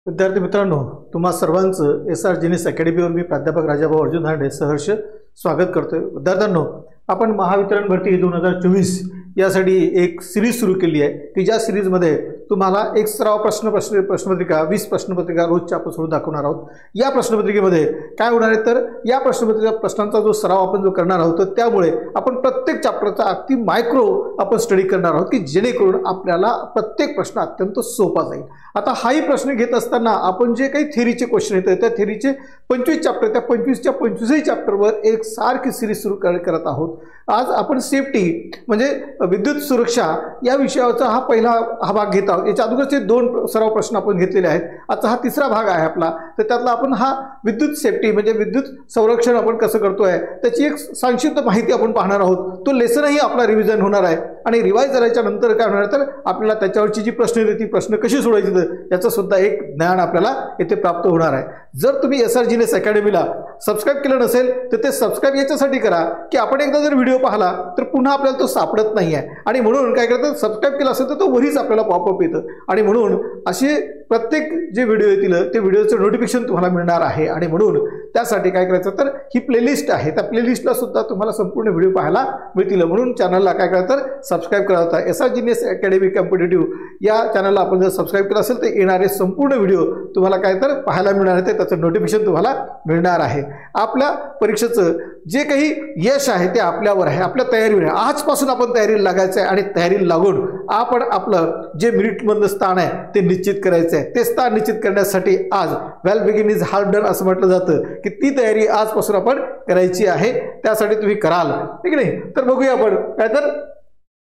विद्यार्थी मित्रांनो, तुम्हा सर्वांचं एसआर जीनियस अकॅडमीवर मी प्राध्यापक राजाभाऊ अर्जुन धांडे सहर्ष स्वागत करतोय। विद्यार्थ्यांनो, आपण महावितरण भरती 2024 यासाठी एक सिरीज सुरू केली आहे की ज्या सिरीजमध्ये तुम्हाला एक सराव प्रश्नपत्रिका 20 प्रश्नपत्रिका रोजच्या आपण सोडून दाखवणार आहोत। या प्रश्नपत्रिकेमध्ये काय होणार आहे तर या प्रश्नांचा जो सराव आपण करणार आहोत तर त्यामुळे आपण प्रत्येक चॅप्टरचा अगदी मायक्रो आपण स्टडी करणार आहोत की जेणेकरून आपल्याला प्रत्येक प्रश्न अत्यंत सोपा जाईल। आता हाही प्रश्न घेत असताना आपण जे काही थेरीचे क्वेश्चन येतात त्या थेरीचे 25 चॅप्टर त्या 25च्या 25ही चॅप्टरवर एक सारखी सिरीज सुरू करत आहोत। आज आपण सेफ्टी म्हणजे विद्युत सुरक्षा या विषयाचा हा भाग घेत आहोत। याच्या अगोदरचे 2 सराव प्रश्न आपण घेतलेले आहेत। आता हा तिसरा भाग आहे आपला, तर त्यातला आपण हा विद्युत सेफ्टी म्हणजे विद्युत संरक्षण आपण कसं करतोय त्याची एक संक्षिप्त माहिती आपण पाहणार आहोत। तो लेसनही आपला रिव्हिजन होणार आहे आणि रिवाइज करायच्या नंतर काय होणार तर आपल्याला त्याच्यावरची जी प्रश्न येते ती प्रश्न कशी सोडवायची याचं सुद्धा एक ज्ञान आपल्याला येथे प्राप्त होणार आहे। जर तुम्ही एसआर जीनियस अकॅडमीला सबस्क्राइब केलं नसेल तर ते सबस्क्राइब याच्यासाठी करा की आपण एकदा जर व्हिडिओ पाहिला तर पुन्हा आपल्याला तो सापडत नाही आहे आणि म्हणून काय करतात सबस्क्राइब केलं असेल तर तो वरीच आपल्याला पॉपअप येतं आणि म्हणून असे प्रत्येक जे व्हिडिओ येतील ते व्हिडिओचं नोटिफिकेशन तुम्हाला मिळणार आहे। आणि म्हणून त्यासाठी काय करायचं तर ही प्लेलिस्ट आहे, त्या प्लेलिस्टला सुद्धा तुम्हाला संपूर्ण व्हिडिओ पाहायला मिळतील। म्हणून चॅनलला काय करायचं तर सबस्क्राइब करा होता। एसआर जीनियस अकॅडमी कॉम्पिटिटिव्ह या चॅनलला आपण जर सबस्क्राइब केलं असेल तर येणारे संपूर्ण व्हिडिओ तुम्हाला काय तर पाहायला मिळणार आहे, त्याचं नोटिफिकेशन तुम्हाला मिळणार आहे। आपल्या परीक्षेचं जे काही यश आहे ते आपल्यावर आहे, आपल्या तयारीवर आहे। आजपासून आपण तयारीला लागायचं आहे आणि तयारीला लागून आपण आपलं जे मेरिटमधलं स्थान आहे ते निश्चित करायचं आहे। ते स्थान निश्चित करण्यासाठी आज वेल बिगिन इज हार्ड डन असं म्हटलं जातं की ती तयारी आजपासून आपण करायची आहे, त्यासाठी तुम्ही कराल, ठीक नाही। तर बघूया आपण काय तर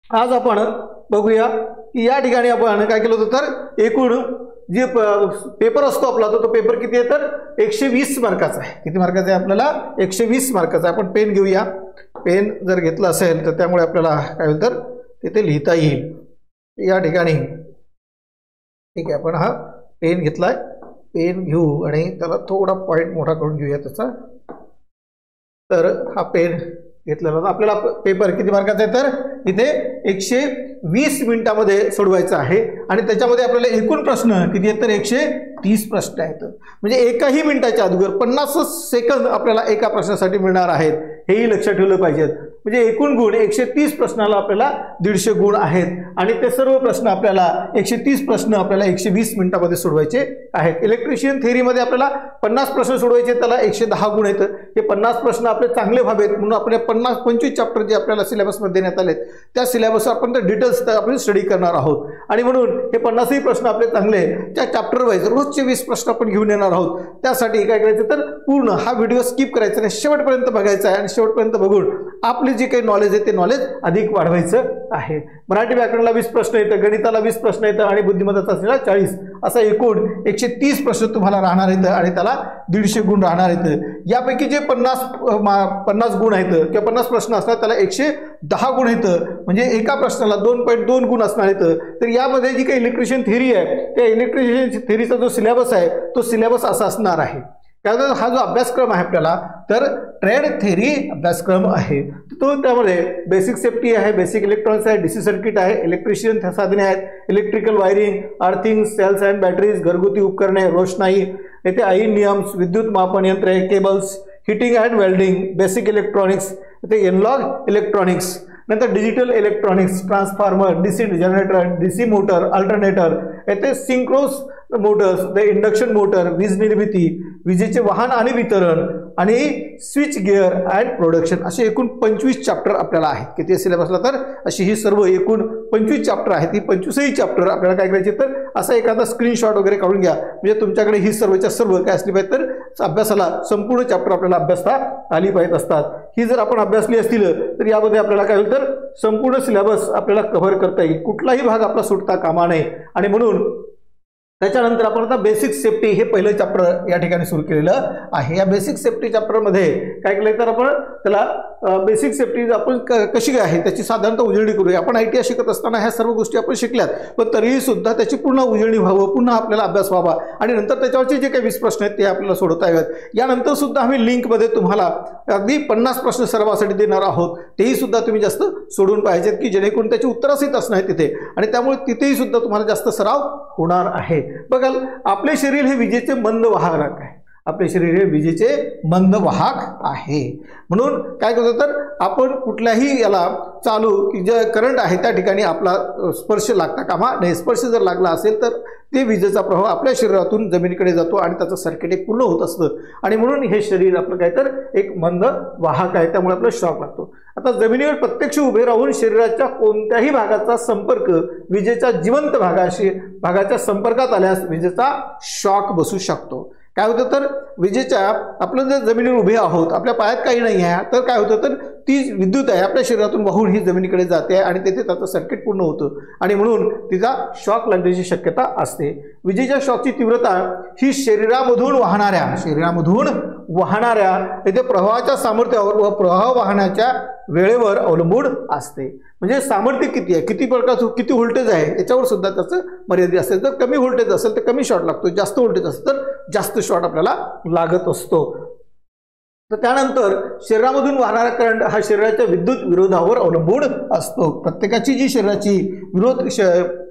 आज आपण बघूया की या ठिकाणी आपण काय केलं होतं तर एकूण जे पेपर असतो आपला तो पेपर किती आहे तर 120 मार्काचा आहे। किती मार्काचा आहे आपल्याला 120 मार्काचा। आपण पेन घेऊया, पेन जर घेतला असेल तर त्यामुळे आपल्याला काय होईल तर तिथे लिहिता येईल या ठिकाणी, ठीक आहे। आपण हा पेन घेतलाय, पेन घेऊ आणि त्याला थोडा पॉइंट मोठा करून घेऊया त्याचा। तर हा पेन घेतलेला आपल्याला पेपर किती मार्काचा आहे तर इथे 120 मिनिटांमध्ये सोडवायचा आहे आणि त्याच्यामध्ये आपल्याला एकूण प्रश्न किती आहेत तर 130 प्रश्न आहेत। म्हणजे एकाही मिनिटाच्या अगोदर 50 सेकंद आपल्याला एका प्रश्नासाठी मिळणार आहेत, हेही लक्षात ठेवलं पाहिजे। म्हणजे एकूण गुण 130 प्रश्नाला आपल्याला 150 गुण आहेत आणि ते सर्व प्रश्न आपल्याला 130 प्रश्न आपल्याला 120 मिनिटांमध्ये सोडवायचे आहेत। इलेक्ट्रिशियन थेअरीमध्ये आपल्याला 50 प्रश्न सोडवायचे, त्याला 110 गुण आहेत। हे 50 प्रश्न आपले चांगले व्हावेत म्हणून आपले 25 चॅप्टर जे आपल्याला सिलेबसमध्ये देण्यात आलेत त्या सिलेबसवर आपण तर डिटेल्स आपण स्टडी करणार आहोत आणि म्हणून हे 50ही प्रश्न आपले चांगले त्या चॅप्टर वाईज रोजचे 20 प्रश्न आपण घेऊन येणार आहोत। त्यासाठी काय करायचं तर पूर्ण हा व्हिडिओ स्किप करायचा नाही, शेवटपर्यंत बघायचा आहे आणि शेवटपर्यंत बघून आपले जे काही नॉलेज आहे ते नॉलेज अधिक वाढवायचं आहे। मराठी व्याकरणाला 20 प्रश्न येतं, गणिताला 20 प्रश्न येतं आणि बुद्धिमत्ता चाचणीला 40, असा एकूण 130 प्रश्न तुम्हाला राहणार आहेत आणि त्याला 150 गुण राहणार आहेत। यापैकी जे 50 गुण आहेत किंवा 50 प्रश्न असतात त्याला 110 गुण आहेत, म्हणजे एका प्रश्नाला 2.2 गुण असणार आहेत। तर यामध्ये जी काही इलेक्ट्रिशियन थेअरी आहे त्या इलेक्ट्रिशियन थेअरीचा जो सिलेबस आहे तो सिलेबस असा असणार आहे। त्यानंतर हा जो अभ्यासक्रम आहे आपल्याला तर ट्रेड थेअरी अभ्यासक्रम आहे, तो त्यामध्ये बेसिक सेफ्टी आहे, बेसिक इलेक्ट्रॉनिक्स आहे, डीसी सर्किट आहे, इलेक्ट्रिशियन साधने आहेत, electrical wiring, earthing, cells and batteries, घरगुती उपकरणे, रोषणाई, येथे आईन नियम्स, विद्युत मापन यंत्रे, cables, heating and welding, basic electronics, येथे एनालॉग इलेक्ट्रॉनिक्स, नंतर digital electronics, transformer, DC generator, DC motor, alternator, येथे synchronous motors, the induction motor, वीज निर्मिती, विजेचे वाहन आणि वितरण आणि स्विच गिअर अँड प्रोडक्शन, असे एकूण 25 चॅप्टर आपल्याला आहेत। किती सिलेबसला तर अशी ही सर्व एकूण 25 चॅप्टर आहेत। ही 25ही चॅप्टर आपल्याला काय करायचे तर असा एखादा स्क्रीनशॉट वगैरे काढून घ्या, म्हणजे तुमच्याकडे ही सर्वच्या सर्व काय असली पाहिजे तर अभ्यासाला संपूर्ण चॅप्टर आपल्याला अभ्यासता आली पाहिजे असतात। ही जर आपण अभ्यासली असतील तर यामध्ये आपल्याला काय होईल तर संपूर्ण सिलेबस आपल्याला कव्हर करता येईल, कुठलाही भाग आपला सुटता कामा नये। आणि म्हणून त्याच्यानंतर आपण आता बेसिक सेफ्टी हे पहिलं चॅप्टर या ठिकाणी सुरू केलेलं आहे। या बेसिक सेफ्टी चॅप्टरमध्ये काय केलं तर आपण त्याला बेसिक सेफ्टी आपण कशी काय आहे त्याची साधारणतः उजळणी करूया. आपण ITI शिकत असताना ह्या सर्व गोष्टी आपण शिकल्यात, पण तरीही सुद्धा त्याची पूर्ण उजळणी व्हावं, पुन्हा आपल्याला अभ्यास व्हावा आणि नंतर त्याच्यावरचे जे काही 20 प्रश्न आहेत ते आपल्याला सोडवता यावेत. यानंतर सुद्धा आम्ही लिंकमध्ये तुम्हाला अगदी 50 प्रश्न सरावासाठी देणार आहोत. तेही सुद्धा तुम्ही जास्त सोडून पाहिजेत की जेणेकरून त्याची उत्तरसहित असणार आहे तिथे, आणि त्यामुळे तिथेही सुद्धा तुम्हाला जास्त सराव होणार आहे. बघा, आपले शरीर हे विजेचे मंद वाहक आहे. आपले शरीर हे विजेचे मंद वाहक आहे. म्हणून काय करतो तर आपण कुठल्याही याला चालू की जे करंट आहे त्या ठिकाणी आपला स्पर्श लागता कामा नये. स्पर्श जर लागला असेल तर ते विजेचा प्रवाह आपल्या शरीरातून जमिनीकडे जातो आणि त्याचं सर्किट एक पूर्ण होत असतं, आणि म्हणून हे शरीर आपलं काय तर एक मंद वाहक आहे. त्यामुळे आपल्याला शॉक लागतो. आता जमिनीवर प्रत्यक्ष उभे राहून शरीराच्या कोणत्याही भागाचा संपर्क विजेच्या जिवंत भागाच्या संपर्कात आल्यास विजेचा शॉक बसू शकतो. काय होतं तर विजेच्या आपलं जर जमिनीवर उभे आहोत, आपल्या पायात काही नाही आहे, तर काय होतं तर ती विद्युत आहे आपल्या शरीरातून वाहून ही जमिनीकडे जाते आणि तेथे त्याचं सर्किट पूर्ण होतं आणि म्हणून तिचा शॉक लागण्याची शक्यता असते. विजेच्या शॉकची तीव्रता ही शरीरामधून वाहणाऱ्या येथे प्रवाहाच्या सामर्थ्यावर व प्रवाह वाहण्याच्या वेळेवर अवलंबून असते. म्हणजे सामर्थ्य किती आहे, किती प्रकारचं किती व्होल्टेज आहे याच्यावर सुद्धा त्याचं मर्यादित असेल. तर कमी व्होल्टेज असेल तर कमी शॉर्ट लागतो, जास्त व्होल्टेज असेल तर जास्त शॉर्ट आपल्याला लागत असतो. तर त्यानंतर शरीरामधून वाहणारा करंट हा शरीराच्या विद्युत विरोधावर अवलंबून असतो. प्रत्येकाची जी शरीराची विरोध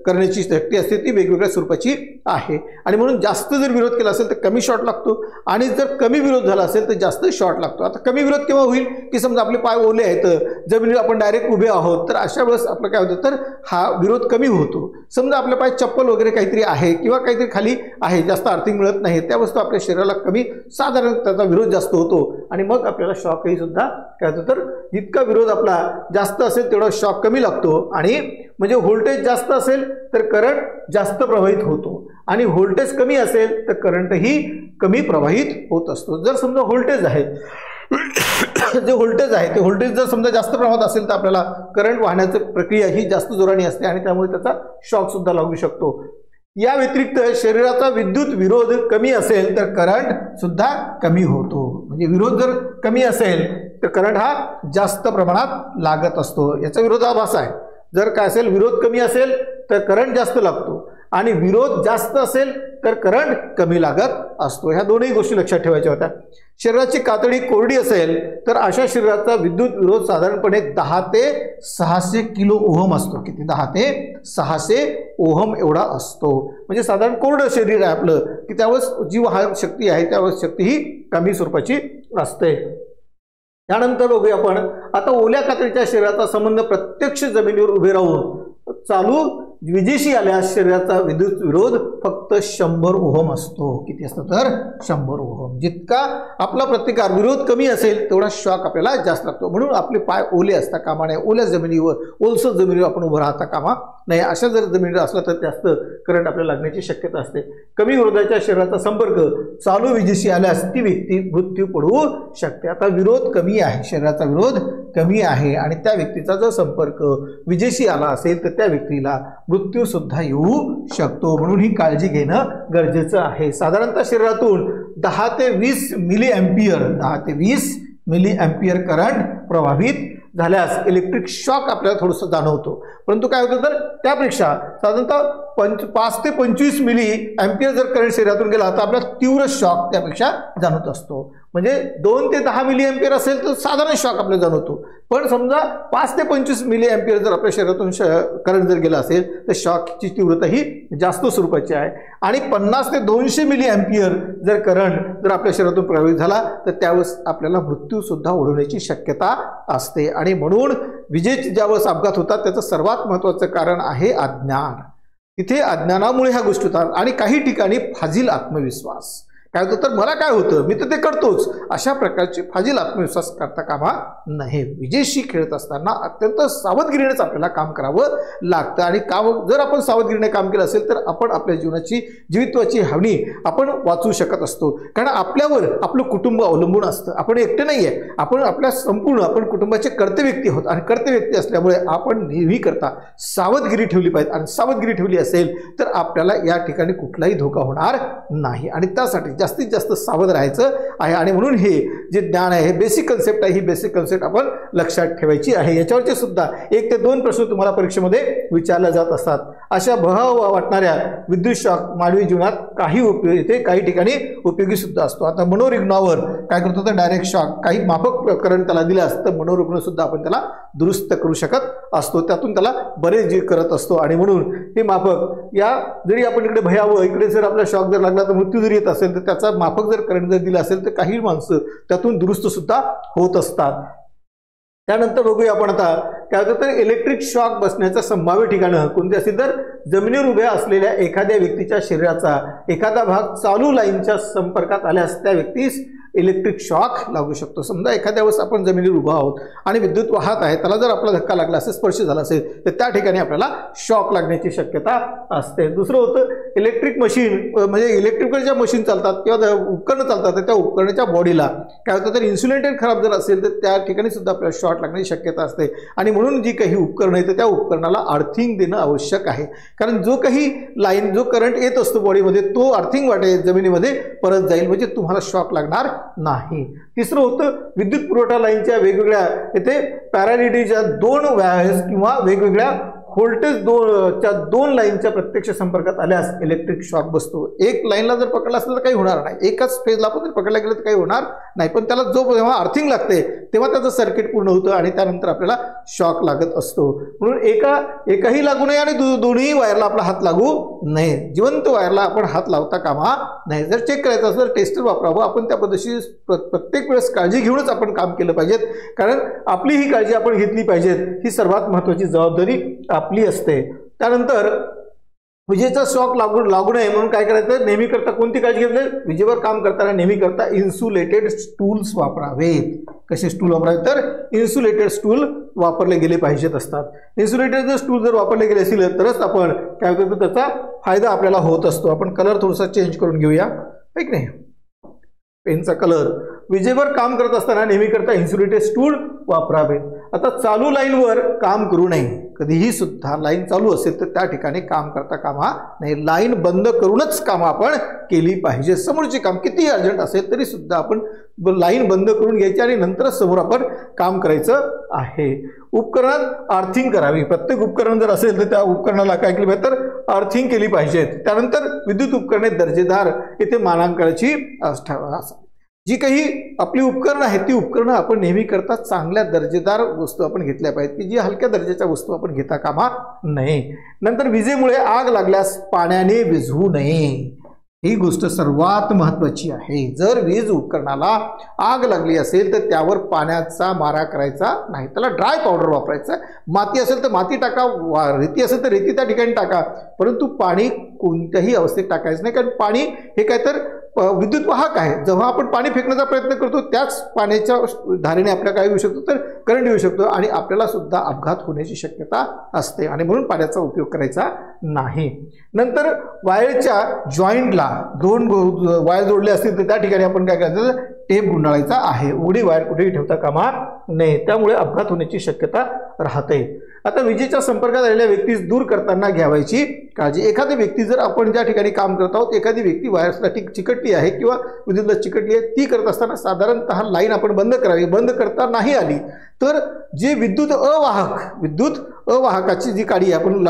करण्याची शक्ती असते ती वेगवेगळ्या स्वरूपाची आहे, आणि म्हणून जास्त जर विरोध केला असेल तर कमी शॉर्ट लागतो, आणि जर कमी विरोध झाला असेल तर जास्त शॉर्ट लागतो. आता कमी विरोध केव्हा होईल की समजा आपले पाय ओले आहेत, जमिनीवर आपण डायरेक्ट उभे आहोत, तर अशा वेळेस आपलं काय होतं तर हा विरोध कमी होतो. समजा आपल्या पाय चप्पल वगैरे काहीतरी आहे किंवा काहीतरी खाली आहे, जास्त अर्थिंग मिळत नाही, त्या वस्तू आपल्या शरीराला कमी साधारण त्याचा विरोध जास्त होतो आणि मग आपल्याला शॉकही सुद्धा काय होतं तर जितका विरोध आपला जास्त असेल तेवढा शॉक कमी लागतो. आणि म्हणजे व्होल्टेज जास्त असेल तर करंट जास्त प्रवाहित होतो, आणि व्होल्टेज कमी असेल तर करंटही कमी प्रवाहित होत असतो. जर समजा व्होल्टेज आहे जे व्होल्टेज आहे ते व्होल्टेज जर समजा जास्त प्रमाणात असेल तर आपल्याला करंट वाहण्याची प्रक्रिया ही जास्त जोराने असते आणि त्यामुळे त्याचा शॉक सुद्धा लागू शकतो. या व्यतिरिक्त शरीराचा विद्युत विरोध कमी असेल तर करंट सुद्धा कमी होतो. म्हणजे विरोध जर कमी असेल तर करंट हा जास्त प्रमाणात लागत असतो. याचा विरोधाभास आहे. जर काय असेल विरोध कमी असेल तर करंट जास्त लागतो, आणि विरोध जास्त असेल तर करंट कमी लागत असतो. ह्या दोनही गोष्टी लक्षात ठेवायच्या होत्या. शरीराची कातडी कोरडी असेल तर अशा शरीराचा विद्युत विरोध साधारणपणे 10 ते 600 किलो ओहम असतो. किती? 10 ते 600 ओहम एवढा असतो. म्हणजे साधारण कोरडं शरीर आहे आपलं की त्यावेळेस जी वाहक शक्ती आहे त्यावेळेस शक्ती ही कमी स्वरूपाची असते. त्यानंतर बघूया आपण आता ओल्या कातडीच्या शरीराचा संबंध प्रत्यक्ष जमिनीवर उभे राहून चालू विजेशी आल्यास शरीराचा विद्युत विरोध फक्त 100 ओहम असतो. किती असतो तर 100 ओहम. जितका आपला प्रतिकार विरोध कमी असेल तेवढा शॉक आपल्याला जास्त लागतो. म्हणून आपले पाय ओले असता कामा नये. ओल्या जमिनीवर ओलसर जमिनीवर आपण उभं राहता कामा नाही. अशा जर जमिनीवर असला तर जास्त करंट आपल्याला लागण्याची शक्यता असते. कमी विरोधाच्या शरीराचा संपर्क चालू विजेशी आल्यास ती व्यक्ती मृत्यू पडवू शकते. आता विरोध कमी आहे, शरीराचा विरोध कमी आहे आणि त्या व्यक्तीचा जर संपर्क विजेशी आला असेल तर त्या व्यक्तीला मृत्यू सुद्धा येऊ शकतो. म्हणून ही काळजी घेणं गरजेचं आहे. साधारणतः शरीरातून 10 ते 20 मिली एम्पियर करंट प्रभावित झाल्यास इलेक्ट्रिक शॉक आपल्याला थोडंसं जाणवतो. परंतु काय होतं तर त्यापेक्षा साधारणतः 5 ते 25 मिली एम्पियर जर करंट शरीरातून गेला तर आपल्याला तीव्र शॉक त्यापेक्षा जाणवत असतो. म्हणजे 2 ते 10 मिली एम्पियर असेल तर साधारण शॉक आपल्याला जाणवतो. पण समजा 5 ते 25 मिली एम्पियर जर आपल्या शरीरातून करंट जर गेला असेल तर शॉकची तीव्रता ही जास्त स्वरूपाची आहे. आणि 50 ते 200 मिली एम्पियर जर करंट जर आपल्या शरीरातून प्रभावित झाला तर त्यावेळेस आपल्याला मृत्यू सुद्धा ओढवण्याची शक्यता असते. आणि म्हणून विजेचे ज्यावेळेस अपघात होतात त्याचं सर्वात महत्त्वाचं कारण आहे अज्ञान. तिथे अज्ञानामुळे ह्या गोष्टी होतात. आणि काही ठिकाणी फाजील आत्मविश्वास. काय होतं तर मला काय होतं मी तर ते करतोच, अशा प्रकारचे फाजील आत्मविश्वास करता कामा नये. विजेशी खेळत असताना अत्यंत सावधगिरीनेच आपल्याला काम करावं लागतं. आणि जर आपण सावधगिरीने काम केलं असेल तर आपण आपल्या जीवित्वाची हानी आपण वाचवू शकत असतो. कारण आपल्यावर आपलं कुटुंब अवलंबून असतं. आपण एकटे नाही आहे, आपण आपल्या संपूर्ण आपण कुटुंबाचे कर्ते व्यक्ती आहोत. आणि कर्ते व्यक्ती असल्यामुळे आपण नेहमी करता सावधगिरी ठेवली पाहिजे. आणि सावधगिरी ठेवली असेल तर आपल्याला या ठिकाणी कुठलाही धोका होणार नाही. आणि त्यासाठी जास्तीत जास्त सावध राहायचं आहे. आणि म्हणून हे जे ज्ञान आहे, हे बेसिक कन्सेप्ट आहे, ही बेसिक कन्सेप्ट आपण लक्षात ठेवायची आहे. याच्यावरचे सुद्धा 1 ते 2 प्रश्न तुम्हाला परीक्षेमध्ये विचारले जात असतात. अशा भयावह वाटणाऱ्या विद्युत शॉक मानवी जीवनात काही ठिकाणी उपयोगी सुद्धा असतो. आता मनोरुग्णावर काय करतो तर डायरेक्ट शॉक, काही माफक करंट त्याला दिलं असतं, मनोरुग्ण सुद्धा आपण त्याला दुरुस्त करू शकत असतो, त्यातून त्याला बरेच जे करत असतो. आणि म्हणून हे माफक या जरी आपण इकडे भयावह, इकडे जर आपला शॉक जर लागला तर मृत्यू जरी येत असेल तर त्याचा माफक जर करंट जर दिला असेल तर काही माणसं त्यातून दुरुस्त सुद्धा होत असतात. त्यानंतर बघूया आपण आता काय होतं तर इलेक्ट्रिक शॉक बसण्याचं संभाव्य ठिकाणं कोणते असतील तर जमिनीवर उभ्या असलेल्या एखाद्या व्यक्तीच्या शरीराचा एखादा भाग चालू लाईनच्या संपर्कात आल्यास त्या व्यक्तीस इलेक्ट्रिक शॉक लागू शकतो. समजा एखाद्या वेळेस आपण जमिनीवर उभा आहोत आणि विद्युत वाहत आहे, त्याला जर आपला धक्का लागला असेल, स्पर्श झाला असेल तर त्या ठिकाणी आपल्याला शॉक लागण्याची शक्यता असते. दुसरं होतं इलेक्ट्रिक मशीन, म्हणजे इलेक्ट्रिकल ज्या मशीन चालतात किंवा उपकरणं चालतात त्या उपकरणाच्या बॉडीला काय होतं तर इन्सुलेटेड खराब जर असेल तर त्या ठिकाणी सुद्धा आपल्याला शॉक लागण्याची शक्यता असते. आणि म्हणून जी काही उपकरणं आहेत त्या उपकरणाला अर्थिंग देणं आवश्यक आहे, कारण जो काही लाईन जो करंट येत असतो बॉडीमध्ये तो अर्थिंग वाटे जमिनीमध्ये परत जाईल, म्हणजे तुम्हाला शॉक लागणार नाही. तिसरं होतं विद्युत पुरवठा लाईनच्या वेगवेगळ्या इथे पॅरालिटीच्या 2 वायर्स किंवा वेगवेगळ्या व्होल्टेज 2 लाईनच्या प्रत्यक्ष संपर्कात आल्यास इलेक्ट्रिक शॉक बसतो. एक लाईनला जर पकडला असेल तर काही होणार नाही, एकाच फेजला पण जर पकडला गेलं तर काही होणार नाही, पण त्याला जो जेव्हा अर्थिंग लागते तेव्हा त्याचं सर्किट पूर्ण होतं आणि त्यानंतर आपल्याला शॉक लागत असतो. म्हणून एकाही लागू नये आणि दोन्ही वायरला आपला हात लागू नये. जिवंत वायरला आपण हात लावता कामा नाही. जर चेक करायचं असेल तर टेस्टर वापरावं. आपण त्या पद्धतीची प्रत्येक वेळेस काळजी घेऊनच आपण काम केलं पाहिजे, कारण आपली ही काळजी आपण घेतली पाहिजे. ही सर्वात महत्त्वाची जबाबदारी आपली असते. त्यानंतर विजेचा शॉक लागू नये म्हणून काय करायचं, नेहमी करता कोणती काळजी घेतली, विजेवर काम करताना नेहमी करता इन्सुलेटेड स्टूल्स वापरावेत. कसे स्टूल वापरावे तर इन्सुलेटेड स्टूल वापरले गेले पाहिजेत असतात. इन्सुलेटेड जर स्टूल जर वापरले गेले असतील तरच आपण काय होतं त्याचा फायदा आपल्याला होत असतो. आपण कलर थोडासा चेंज करून घेऊया, आहे की नाही. पेनचा कलर विजेवर काम करत असताना नेहमी करता इन्सुलेटेड स्टूल वापरावे. आता चालू लाईनवर काम करू नये. कधीही सुद्धा लाईन चालू असेल तर त्या ठिकाणी काम करता कामा नाही. लाईन बंद करूनच काम आपण केली पाहिजे. समोरचे काम कितीही अर्जंट असेल तरी सुद्धा आपण लाईन बंद करून घ्यायची आणि नंतरच समोर आपण काम करायचं आहे. उपकरणात अर्थिंग करावी. प्रत्येक उपकरण जर असेल तर त्या उपकरणाला काय केलं पाहिजे तर अर्थिंग केली पाहिजेत. त्यानंतर विद्युत उपकरणे दर्जेदार येथे मानांकनाची असावी. जी काही आपली उपकरणं आहेत ती उपकरणं आपण नेहमी करता चांगल्या दर्जेदार वस्तू आपण घेतल्या पाहिजेत, की जी हलक्या दर्जाच्या वस्तू आपण घेता कामा नये. नंतर विजेमुळे आग लागल्यास पाण्याने विझवू नये. ही गोष्ट सर्वात महत्त्वाची आहे. जर वीज उपकरणाला आग लागली असेल तर त्यावर पाण्याचा मारा करायचा नाही, त्याला ड्राय पावडर वापरायचा. माती असेल तर माती टाका, रेती असेल तर रेती त्या ठिकाणी टाका, परंतु पाणी कोणत्याही अवस्थेत टाकायचं नाही, कारण पाणी हे काय तर विद्युत वाहक आहे. जेव्हा आपण पाणी फेकण्याचा प्रयत्न करतो त्याच पाण्याच्या धारेने आपल्याला काय होऊ शकतो तर करंट येऊ शकतो आणि आपल्याला सुद्धा अपघात होण्याची शक्यता असते. आणि म्हणून पाण्याचा उपयोग करायचा नाही. नंतर वायरच्या जॉईंटला 2 वायर जोडले असतील तर त्या ठिकाणी आपण काय करायचं, टेप गुंडाळायचा आहे. उघडी वायर कुठेही ठेवता कामा नये, त्यामुळे अपघात होण्याची शक्यता राहते. आता विजेच्या संपर्कात आलेल्या व्यक्तीस दूर करताना घ्यावायची काळजी. एखादी व्यक्ती जर आपण ज्या ठिकाणी काम करत आहोत, एखादी व्यक्ती वायरसाठी चिकटली आहे किंवा विद्युतला चिकटली आहे, ती करत असताना साधारणतः लाईन आपण बंद करावी. बंद करता नाही आली तर जे विद्युत अवाहकाची जी काडी आहे, आपण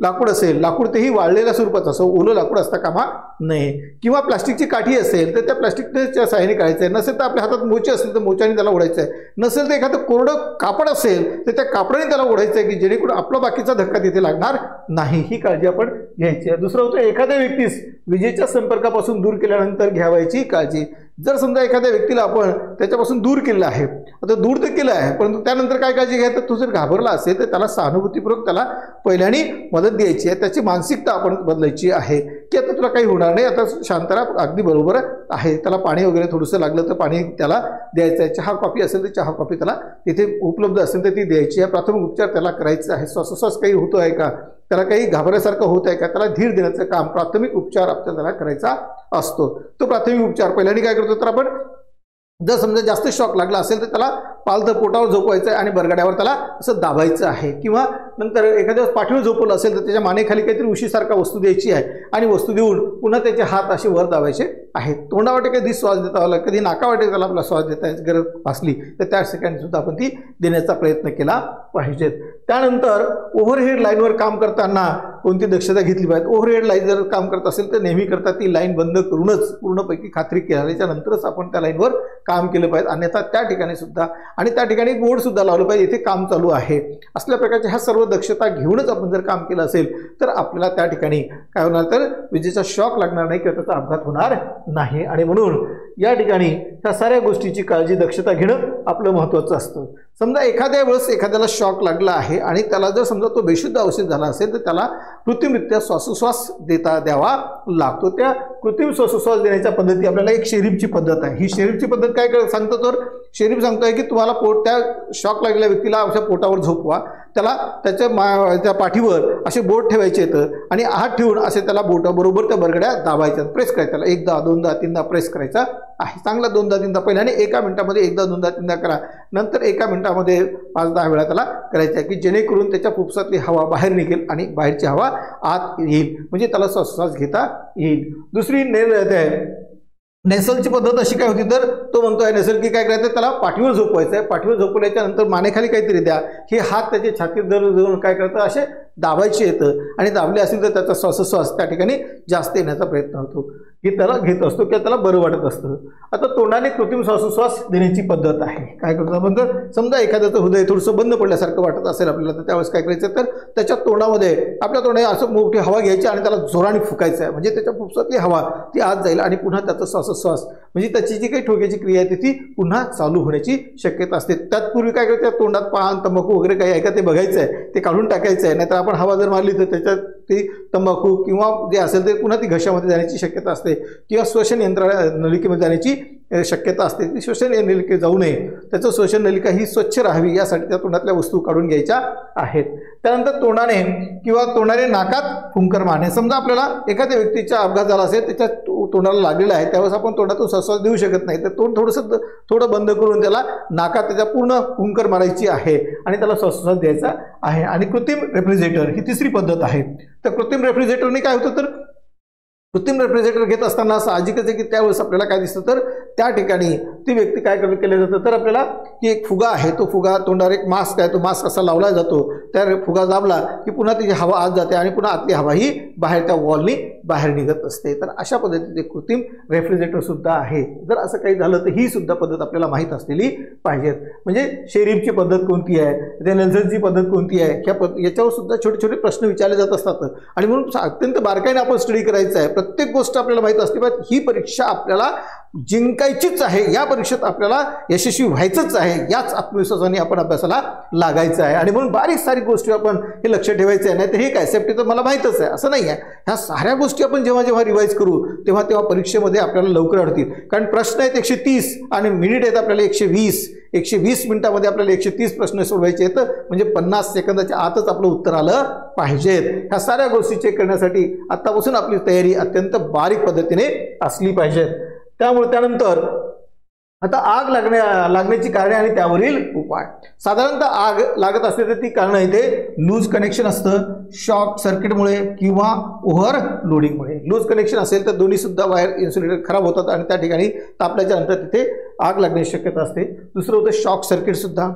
लाकूड असेल, लाकूड तेही वाळलेल्या स्वरूपाचं असं ओलं लाकूड असता कामा नये, किंवा प्लास्टिकची काठी असेल तर त्या प्लास्टिकच्या सहाय्याने काढायचं आहे. नसेल तर आपल्या हातात मोचे असेल तर मोच्याने त्याला ओढायचं आहे. नसेल तर एखादं कोरडं कापड असेल तर त्या कापडाने त्याला ओढायचं आहे, की जेणेकरून आपला बाकीचा धक्का तिथे लागणार नाही. ही काळजी आपण घ्यायची आहे. दुसरं होतं एखाद्या व्यक्तीस विजेच्या संपर्कापासून दूर केल्यानंतर घ्यावायची काळजी. जर समजा एखाद्या व्यक्तीला आपण त्याच्यापासून दूर केलं आहे, आता दूर तर केलं आहे, परंतु त्यानंतर काय काळजी घ्यायचं, तो जर घाबरला असेल तर त्याला सहानुभूतीपूर्वक त्याला पहिल्याने मदत द्यायची आहे. त्याची मानसिकता आपण बदलायची आहे, की आता तुला काही होणार नाही, आता शांत राहा, अगदी बरोबर आहे. त्याला पाणी वगैरे थोडंसं लागलं तर पाणी त्याला द्यायचं आहे. चहा कॉफी असेल तर चहा कॉफी त्याला तिथे उपलब्ध असेल तर ती द्यायची आहे. प्राथमिक उपचार त्याला करायचा आहे. श्वासोश्वास काही होतो आहे का, त्याला काही घाबरल्यासारखं होत आहे का, त्याला धीर देण्याचं काम प्राथमिक उपचार आपल्याला त्याला करायचा असतो. तो प्राथमिक उपचार पहिल्याने काय करतो तर आपण जर समजा जास्त शॉक लागला असेल तर त्याला पालथं पोटावर झोपवायचं आहे आणि बरगड्यावर त्याला असं दाबायचं आहे. किंवा नंतर एखाद्या पाठीवर झोपवलं असेल तर त्याच्या मानेखाली काहीतरी उशीसारखा वस्तू द्यायची आहे आणि वस्तू देऊन पुन्हा त्याचे हात असे वर दाबायचे आहे. तोंडावाटे कधी श्वास देता आला, कधी नाकावाटे त्याला आपला श्वास देता गरज असली तर त्या ठिकाणी सुद्धा आपण ती देण्याचा प्रयत्न केला पाहिजे. त्यानंतर ओव्हरहेड लाईनवर काम करताना कोणती दक्षता घेतली पाहिजे. ओव्हरहेड लाईन जर काम करत असेल तर नेहमी करता ती लाईन बंद करूनच पूर्णपैकी खात्री केल्याच्या नंतरच आपण त्या लाईनवर काम केलं पाहिजे. अन्यथा त्या ठिकाणी सुद्धा आणि त्या ठिकाणी बोर्ड सुद्धा लावलं पाहिजे, इथे काम चालू आहे असल्या प्रकारच्या ह्या सर्व दक्षता घेऊनच आपण जर काम केलं असेल तर आपल्याला त्या ठिकाणी काय होणार तर विजेचा शॉक लागणार नाही किंवा त्याचा अपघात होणार नाही. आणि म्हणून या ठिकाणी ह्या साऱ्या गोष्टीची काळजी दक्षता घेणं आपलं महत्त्वाचं असतं. समजा एखाद्या वेळेस एखाद्याला शॉक लागला आहे आणि त्याला जर समजा तो बेशुद्ध अवस्थेत झाला असेल तर त्याला कृत्रिमरित्या श्वासोश्वास द्यावा लागतो. त्या कृत्रिम श्वासोश्वास देण्याच्या पद्धती आपल्याला एक शेरीफची पद्धत आहे. ही शेरीफची पद्धत काय सांगतो तर शेरीफ सांगतोय की तुम्हाला त्या शॉक लागलेल्या व्यक्तीला अशा पोटावर झोपवा, त्याला त्या पाठीवर असे बोट ठेवायचे येतं आणि हात ठेवून असे त्याला बोटाबरोबर त्या बरगड्या दाबायच्या, प्रेस करायचा, त्याला एकदा दोनदा तीनदा प्रेस करायचा आहे. चांगला दोनदा तीनदा पहिल्याने एका मिनिटामध्ये एकदा दोनदा तीनदा करा, नंतर एका मिनिटामध्ये 5-10 वेळा त्याला करायचं आहे की जेणेकरून त्याच्या फुफ्फुसातली हवा बाहेर निघेल आणि बाहेरची हवा आत येईल, म्हणजे त्याला श्वास घेता येईल. दुसरी नेसलची पद्धत अशी काय होती तर तो म्हणतोय नेसल की काय करायचं त्याला पाठीवर झोपवायचं आहे. पाठीवर झोपवल्याच्या नंतर मानेखाली काहीतरी द्या, हे हात त्याच्या छातीत धरून काय करतं असे दाबायचे येतं आणि दाबले असेल तर त्याचा श्वासोश्वास त्या ठिकाणी जास्त येण्याचा प्रयत्न होतो, की त्याला घेत असतो किंवा त्याला बरं वाटत असतं. आता तोंडाने कृत्रिम श्वासोश्वास देण्याची पद्धत आहे. काय करतो आपण तर समजा एखाद्याचं हृदय थोडंसं बंद पडल्यासारखं वाटत असेल आपल्याला तर त्यावेळेस काय करायचं तर त्याच्या तोंडामध्ये आपल्या तोंडाने असं मोठी हवा घ्यायची आणि त्याला जोराने फुकायचं आहे, म्हणजे त्याच्या फुफ्फुसातली हवा ती आत जाईल आणि पुन्हा त्याचा श्वासोश्वास म्हणजे त्याची जी काही ठोक्याची क्रिया आहे ती पुन्हा चालू होण्याची शक्यता असते. तत्पूर्वी काय करायचं तोंडात पान तंबाखू वगैरे काही आहे का ते बघायचं आहे, ते काढून टाकायचं आहे, नाहीतर आपण हवा जर मारली तर त्याच्यात ती तंबाखू किंवा जे असेल ते पुन्हा ती घशामध्ये जाण्याची शक्यता असते किंवा श्वसन नलिकेमध्ये जाण्याची शक्यता असते. ती श्वसन नलिके जाऊ नये, त्याचं श्वसन नलिका ही स्वच्छ राहावी यासाठी त्या तोंडातल्या वस्तू काढून घ्यायच्या आहेत. त्यानंतर तोंडाने किंवा तोंडाने नाकात फुंकर मारणे. समजा आपल्याला एखाद्या व्यक्तीचा अपघात झाला असेल, त्याच्या तोंडाला लागलेला आहे, त्यावेळेस आपण तोंडातून श्वास देऊ शकत नाही, तर तोंड थोडं बंद करून त्याला नाकात त्याच्या पूर्ण फुंकर मारायची आहे आणि त्याला श्वास द्यायचा आहे. आणि कृत्रिम रेफ्रिजरेटर ही तिसरी पद्धत आहे. तर कृत्रिम रेफ्रिजरेटरने काय होतं तर कृत्रिम रेफ्रिजरेटर घेत असताना साहजिकच आहे की त्यावेळेस आपल्याला काय दिसतं तर त्या ठिकाणी ती व्यक्ती काय केलं जातं तर आपल्याला की एक फुगा आहे, तो फुगा तोंडावर एक मास्क आहे, तो मास्क असा लावला जातो, त्या फुगा दाबला की पुन्हा त्याची हवा आत जाते आणि पुन्हा आतली हवा ही बाहेर त्या वॉलनी बाहेर निघत असते. तर अशा पद्धतीचे कृत्रिम रेफ्रिजरेटर सुद्धा आहे. जर असं काही झालं तर ही सुद्धा पद्धत आपल्याला माहीत असलेली पाहिजे. म्हणजे शेरीफची पद्धत कोणती आहे, त्या नेल्सनची पद्धत कोणती आहे, याच्यावर सुद्धा छोटे छोटे प्रश्न विचारले जात असतात आणि म्हणून अत्यंत बारकाईने आपण स्टडी करायचं आहे. प्रत्येक गोष्ट आपल्याला माहीत असली पाहिजे. ही परीक्षा आपल्याला जिंकायचीच आहे, या परीक्षेत आपल्याला यशस्वी व्हायचंच आहे, याच आत्मविश्वासाने आपण अभ्यासाला लागायचं आहे. आणि म्हणून बारीक सारीक गोष्टी आपण हे लक्ष ठेवायचं आहे. नाही तर हे काय सेफ्टी तर मला माहीतच आहे असं नाही आहे. ह्या साऱ्या गोष्टी आपण जेव्हा रिवाईज करू तेव्हा परीक्षेमध्ये आपल्याला लवकर अडतील. कारण प्रश्न आहेत 130 आणि मिनिट आहेत आपल्याला 120 मिनिटामध्ये आपल्याला 130 प्रश्न सोडवायचे आहेत, म्हणजे 50 सेकंदाच्या आतच आपलं उत्तर आलं पाहिजे. ह्या साऱ्या गोष्टी चेक करण्यासाठी आतापासून आपली तयारी अत्यंत बारीक पद्धतीने असली पाहिजे. त्यामुळे त्यानंतर आता आग लागण्याची कारणे आणि त्यावरील उपाय. साधारणतः आग लागत असते तर ती कारणं इथे लूज कनेक्शन असतं, शॉर्ट सर्किटमुळे किंवा ओव्हरलोडिंगमुळे. लूज कनेक्शन असेल तर दोन्ही सुद्धा वायर इन्सुलेटर खराब होतात आणि त्या ठिकाणी तापल्याच्या नंतर तिथे आग लागण्याची शक्यता असते. दुसरं होतं शॉक सर्किट सुद्धा,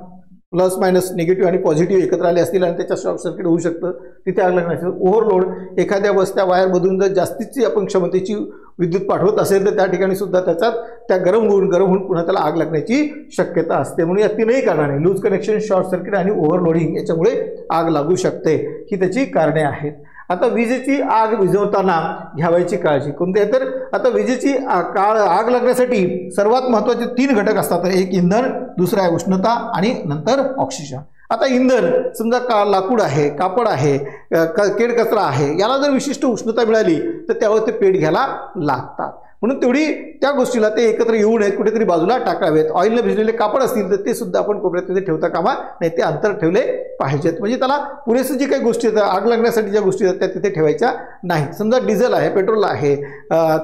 प्लस मायनस निगेटिव्ह आणि पॉझिटिव्ह एकत्र आले असतील आणि त्याच्या शॉर्ट सर्किट होऊ शकतं, तिथे आग लागण्याचं. ओव्हरलोड, एखाद्या त्या वायरमधून जर जास्तीची आपण क्षमतेची विद्युत पाठवत असेल तर त्या ठिकाणी सुद्धा त्याच्यात त्या गरम होऊन पुन्हा त्याला आग लागण्याची शक्यता असते. म्हणून या तीनही कारणाने लूज कनेक्शन, शॉर्ट सर्किट आणि ओव्हरलोडिंग याच्यामुळे आग लागू शकते, ही त्याची कारणे आहेत. आता विजेची आग विझवताना घ्यावयाची काळजी कोणती आहे तर आता विजेची आग लागण्यासाठी सर्वात महत्त्वाचे 3 घटक असतात. एक इंधन, दुसरा आहे उष्णता आणि नंतर ऑक्सिजन. आता इंधन समजा लाकूड आहे, कापड आहे, केड कचरा आहे, याला जर विशिष्ट उष्णता मिळाली तर त्यावर ते पेट घ्यायला लागतात. म्हणून तेवढी त्या गोष्टीला ते एकत्र येऊ नयेत, कुठेतरी बाजूला टाकावेत. ऑइलने भिजलेले कापड असतील तर ते सुद्धा आपण कोपऱ्यात तिथे ठेवता कामा नाही, ते अंतर ठेवले पाहिजेत. म्हणजे त्याला पुरेसं जी काही गोष्टी आहेत, आग लागण्यासाठी ज्या गोष्टी आहेत त्या तिथे ठेवायच्या नाही. समजा डिझेल आहे, पेट्रोल आहे,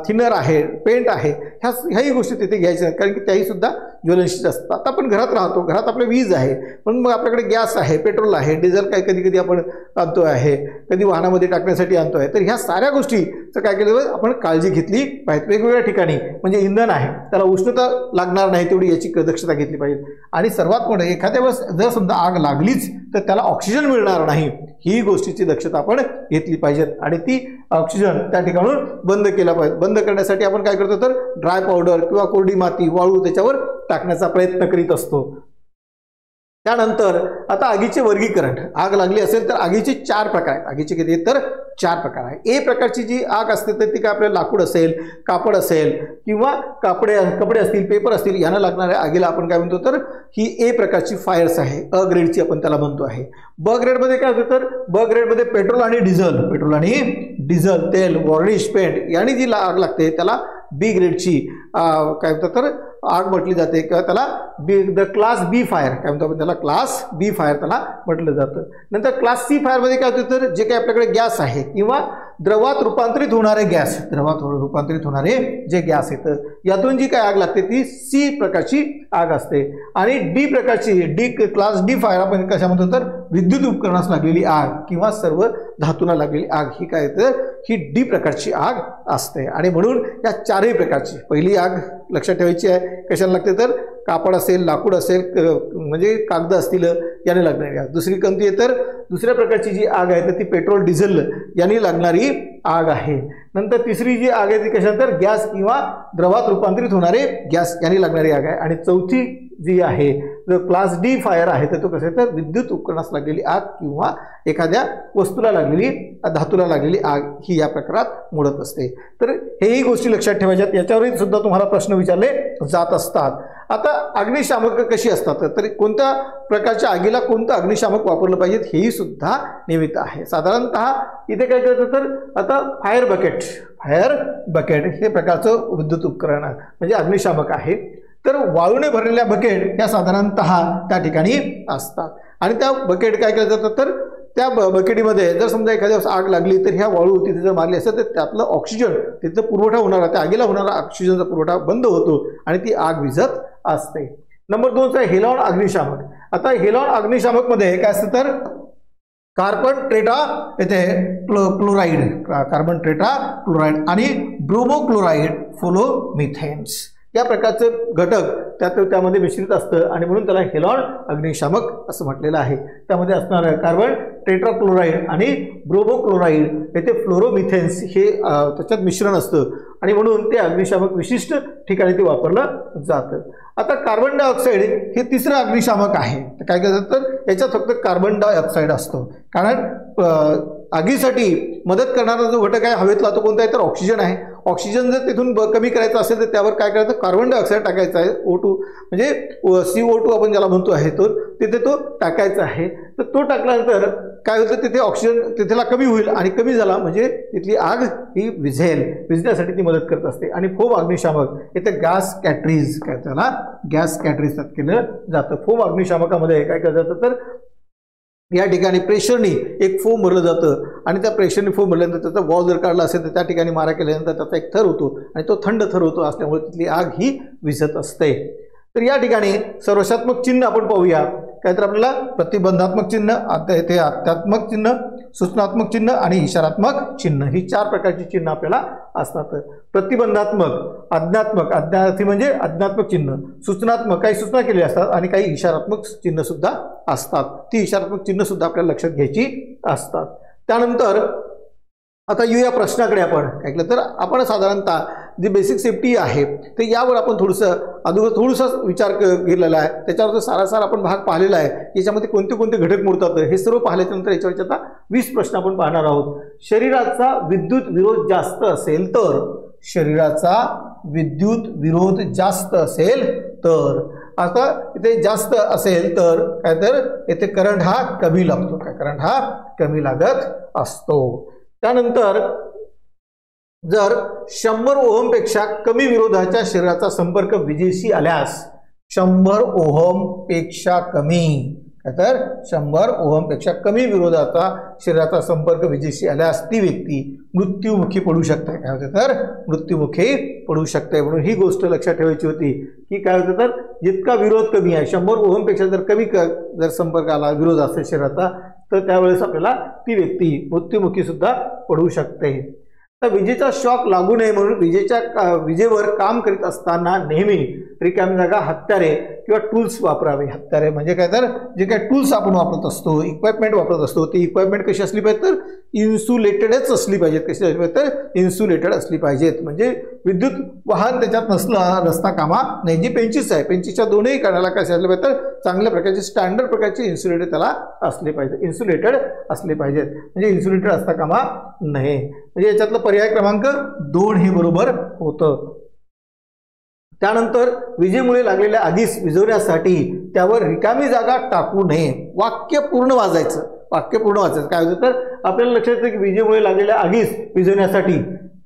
थिनर आहे, पेंट आहे, ह्याही गोष्टी तिथे घ्यायच्या नाहीत, कारण की त्याही सुद्धा ज्वलनशील असतात. आता आपण घरात राहतो, घरात आपल्या वीज आहे, पण मग आपल्याकडे गॅस आहे, पेट्रोल आहे, डिझेल काय कधी कधी आपण आणतो आहे, कधी वाहनामध्ये टाकण्यासाठी आणतो आहे. तर ह्या साऱ्या गोष्टीचं काय केलं आपण काळजी घेतली पाहिजे. वेगवेगळ्या ठिकाणी म्हणजे इंधन आहे त्याला उष्णता लागणार नाही तेवढी याची दक्षता घेतली पाहिजे. आणि सर्वात मोठं एखाद्या वेळेस जर समजा आग लागलीच तर त्याला ऑक्सिजन मिळणार नाही, ही गोष्टीची दक्षता आपण घेतली पाहिजे. आणि ती ऑक्सिजन त्या ठिकाणून बंद केला पाहिजे. बंद करण्यासाठी आपण काय करतो तर ड्राय पावडर किंवा कोरडी माती वाळू त्याच्यावर टाकण्याचा प्रयत्न करीत असतो. त्यानंतर आता आगीचे वर्गीकरण. आग लागली असेल तर आगीचे 4 प्रकार आहेत. आगीचे किती तर 4 प्रकार आहे. ए प्रकारची जी आग असते तर ती काय आपल्याला लाकूड असेल, कापड असेल किंवा कपडे असतील, पेपर असतील यांना लागणाऱ्या आगीला आपण काय म्हणतो तर ही ए प्रकारची फायर्स आहे. अ ग्रेडची आपण त्याला म्हणतो आहे. ब ग्रेडमध्ये काय होतं तर ब ग्रेडमध्ये पेट्रोल आणि डिझेल, तेल, वॉर्निश, पेंट यांनी जी आग लागते त्याला बी ग्रेडची काय म्हणतात तर आग म्हटली जाते किंवा त्याला क्लास बी फायर काय म्हणतो आपण त्याला क्लास बी फायर त्याला म्हटलं जातं. नंतर क्लास सी फायरमध्ये काय होतं तर जे काही आपल्याकडे गॅस आहे किंवा द्रवात रूपांतरित होणारे जे गॅस येतं यातून जी काय आग लागते ती सी प्रकारची आग असते. आणि डी प्रकारची क्लास डी फायर आपण कशा म्हणतो तर विद्युत उपकरणास लागलेली आग किंवा सर्व धातूंना लागलेली आग ही काय तर ही डी प्रकारची आग असते. आणि म्हणून या 4ही प्रकारची पहिली आग लक्षात ठेवायची आहे. कशाला लागते तर कापड असेल, लाकूड असेल, म्हणजे कागद असतील याने लागणारी आग. दुसरी कोणती आहे तर दुसऱ्या प्रकारची जी आग आहे तर ती पेट्रोल, डिझेल यांनी लागणारी आग आहे. नंतर तिसरी जी आग आहे ती कशाला तर गॅस किंवा द्रवात रूपांतरित होणारे गॅस यांनी लागणारी आग आहे. आणि चौथी जी आहे जो क्लास डी फायर आहे तर तो कसं आहे तर विद्युत उपकरणास लागलेली आग किंवा एखाद्या वस्तूला लागलेली, धातूला लागलेली आग ही या प्रकारात मोडत असते. तर हेही गोष्टी लक्षात ठेवायच्यात. याच्यावरही सुद्धा तुम्हाला प्रश्न विचारले जात असतात. आता अग्निशामक कशी असतात तर कोणत्या प्रकारच्या आगीला कोणतं अग्निशामक वापरलं पाहिजे हेही सुद्धा नियमित आहे. साधारणतः इथे काय करतं तर आता फायर बकेट हे प्रकारचं विद्युत उपकरण म्हणजे अग्निशामक आहे. तर वाळूने भरलेल्या बकेट या साधारणतः त्या ठिकाणी असतात. आणि त्या बकेट काय केलं जातं तर त्या बकेटीमध्ये जर समजा एखाद्या आग लागली तर ह्या वाळू तिथे जर मारली असेल तर त्यातलं ऑक्सिजन तिथं पुरवठा होणारा त्या आगीला होणारा ऑक्सिजनचा पुरवठा बंद होतो आणि ती आग विझत असते. नंबर 2 आहे हेलॉन अग्निशामक. आता हेलॉन अग्निशामक मध्ये काय असतं तर कार्बन टेट्रा क्लोराईड आणि ब्रोमोक्लोराईड फ्लोरोमिथेन्स या प्रकारचं घटक त्यामध्ये मिश्रित असतं आणि म्हणून त्याला हेलॉन अग्निशामक असं म्हटलेलं आहे. त्यामध्ये असणारं कार्बन टेट्राक्लोराईड आणि ब्रोमोक्लोराईड येथे फ्लोरोमिथेन्स हे त्याच्यात मिश्रण असतं आणि म्हणून ते अग्निशामक विशिष्ट ठिकाणी ते वापरलं जातं. आता कार्बन डायऑक्साईड हे तिसरं अग्निशामक आहे. तर काय करतात तर याच्यात फक्त कार्बन डायऑक्साईड असतो. कारण आगीसाठी मदत करणारा जो घटक आहे हवेतला तो कोणता आहे तर ऑक्सिजन आहे. ऑक्सिजन जर तिथून कमी करायचं असेल तर त्यावर काय करायचं कार्बन डायऑक्साईड टाकायचा आहे. O2 म्हणजे CO2 आपण ज्याला म्हणतो आहे तो तिथे तो टाकायचा आहे. तर तो टाकल्यानंतर काय होतं तिथे ऑक्सिजन तिथेला कमी होईल आणि कमी झाला म्हणजे तिथली आग ही विझण्यासाठी ती मदत करत असते. आणि फोम अग्निशामक इथे गॅस कॅटरीज काय त्याला गॅस कॅटरीज केलं जातं. फोम अग्निशामकामध्ये काय केलं जातं तर या ठिकाणी प्रेशरनी एक फोम भरलं जातं आणि त्या प्रेशरने फोम भरल्यानंतर त्याचा वॉल जर काढला असेल तर त्या ठिकाणी मारा केल्यानंतर त्याचा एक थर होतो आणि तो थंड थर होतो असल्यामुळे तिथली आग ही विझत असते. तर या ठिकाणी सर्वशात्मक चिन्ह आपण पाहूया. काय तर आपल्याला प्रतिबंधात्मक चिन्ह, ते आत्यात्मक चिन्ह, सूचनात्मक चिन्ह आणि इशारात्मक चिन्ह ही 4 प्रकारची चिन्ह आपल्याला असतात. प्रतिबंधात्मक, आज्ञार्थी म्हणजे आज्ञात्मक चिन्ह, सूचनात्मक काही सूचना केली असतात आणि काही इशारात्मक चिन्ह सुद्धा असतात. ती इशारात्मक चिन्ह सुद्धा आपल्याला लक्षात घ्यायची असतात. त्यानंतर आता येऊया प्रश्नाकडे. आपण काय केलं तर आपण साधारणतः जी बेसिक सेफ्टी आहे ते यावर आपण थोडंसं विचार केलेला आहे. त्याच्यावर सारासार आपण भाग पाहिलेला आहे. याच्यामध्ये कोणते कोणते घटक मोडतात हे सर्व पाहिल्यानंतर याच्यावरचे आता 20 प्रश्न आपण पाहणार आहोत. शरीराचा विद्युत विरोध जास्त असेल तर, शरीराचा विद्युत विरोध जास्त असेल तर, आता इथे जास्त असेल तर काय तर इथे करंट हा कमी लागतो. काय करंट हा कमी लागत असतो. त्यानंतर जर 100 ओहम पेक्षा कमी विरोधाच्या शरीराचा संपर्क विजेशी आल्यास, 100 ओहम पेक्षा कमी तर 100 ओहमपेक्षा कमी विरोधाचा शरीराचा संपर्क विजेशी आल्यास ती व्यक्ती मृत्युमुखी पडू शकते. काय होते तर मृत्युमुखी पडू शकते. म्हणून ही गोष्ट लक्षात ठेवायची होती की काय होतं तर जितका विरोध कमी आहे 100 ओहमपेक्षा जर कमी जर संपर्क आला विरोध असेल शरीराचा तर त्यावेळेस आपल्याला ती व्यक्ती मृत्युमुखी सुद्धा पडू शकते. तर विजेचा शॉक लागू नये म्हणून विजेवर काम करीत असताना नेहमी रिकामी जागा हत्यारे किंवा टूल्स वापरावे. हत्यारे म्हणजे काय तर जे काय टूल्स आपण वापरत असतो इक्विपमेंट वापरत असतो ती इक्विपमेंट कशी असली पाहिजे तर इन्सुलेटेडच असली पाहिजेत. कशी असली पाहिजे तर इन्सुलेटेड असली पाहिजेत. म्हणजे विद्युत वाहन त्याच्यात नसता कामा नाही. जी पेंचीस आहे पेंचीच्या दोन्ही कानाला कसे असले पाहिजे तर चांगल्या प्रकारचे स्टँडर्ड प्रकारचे इन्सुलेटेड त्याला असले पाहिजे. इन्सुलेटेड असले पाहिजेत म्हणजे इन्सुलेटेड असता कामा नाही. म्हणजे याच्यातलं पर्याय क्रमांक 2 हे बरोबर होतं. त्यानंतर विजेमुळे लागलेल्या आगीस विझवण्यासाठी त्यावर रिकामी जागा टाकू नये. वाक्य पूर्ण वाचायचं. काय होतं तर आपल्याला लक्षात येतं की विजेमुळे लागलेल्या आगीस विझवण्यासाठी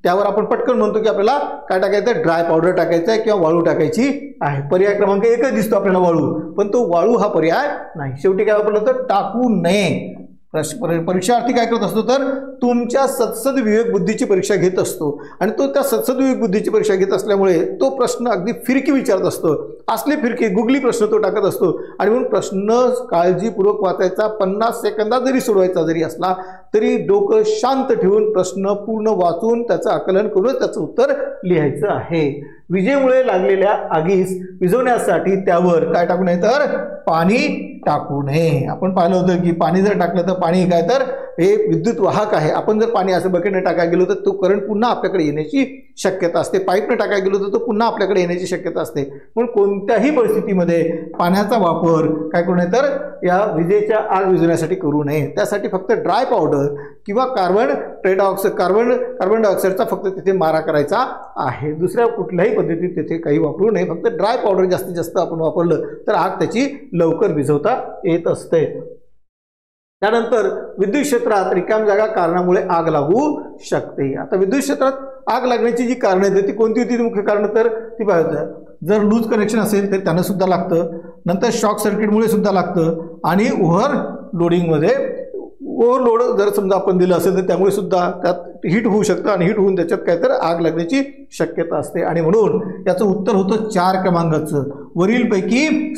त्यावर आपण पटकन म्हणतो की आपल्याला काय टाकायचं ड्राय पावडर टाकायचं आहे किंवा वाळू टाकायची आहे. पर्याय क्रमांक 1 दिसतो आपल्याला वाळू पण तो वाळू हा पर्याय नाही. शेवटी काय वापरलं तर टाकू नये. परीक्षार्थी काय करत असतो तर तुमच्या सत्सद विवेक बुद्धीची परीक्षा घेत असतो आणि तो त्या सत्सद विवेक बुद्धीची परीक्षा घेत असल्यामुळे तो प्रश्न अगदी फिरकी विचारत असतो. असले फिरकी गुगली प्रश्न तो टाकत असतो आणि म्हणून प्रश्न काळजीपूर्वक वाचायचा. 50 सेकंदात जरी सोडवायचा जरी असला तरी डोकं शांत ठेवून प्रश्न पूर्ण वाचून त्याचं आकलन करून त्याचं उत्तर लिहायचं आहे. विजेमुळे लागलेल्या आगीस विझवण्यासाठी त्यावर काय टाकू नये तर पाणी टाकू नये. आपण पाहिलं होतं की पाणी जर टाकलं तर पाणी काय तर हे विद्युत वाहक आहे. आपण जर पाणी असं बकेटने टाकायला गेलो तर तो करंट पुन्हा आपल्याकडे येण्याची शक्यता असते. पाईपने टाकायला गेलो तर तो पुन्हा आपल्याकडे येण्याची शक्यता असते. म्हणून कोणत्याही परिस्थितीमध्ये पाण्याचा वापर काय करू नये तर या विजेच्या आग विझवण्यासाठी करू नये. त्यासाठी फक्त ड्राय पावडर किंवा कार्बन डायऑक्साईडचा फक्त तिथे मारा करायचा आहे. दुसऱ्या कुठल्याही पद्धतीत तिथे काही वापरू नये. फक्त ड्राय पावडर जास्तीत जास्त आपण वापरलं तर आग त्याची लवकर विझवता येत असते. त्यानंतर विद्युत क्षेत्रात रिकाम जागा कारणामुळे आग लागू शकते. आता विद्युत क्षेत्रात आग लागण्याची जी कारणं आहेत ती कोणती होती मुख्य कारण तर ती पाहिजे जर लूज कनेक्शन असेल तर त्यानं सुद्धा लागतं. नंतर शॉक सर्किटमुळे सुद्धा लागतं आणि ओव्हरलोडिंगमध्ये ओव्हरलोड जर समजा आपण दिलं असेल तर त्यामुळे सुद्धा त्यात हीट होऊ शकतं आणि हीट होऊन त्याच्यात काय तर आग लागण्याची शक्यता असते. आणि म्हणून याचं उत्तर होतं 4 क्रमांकाचं वरीलपैकी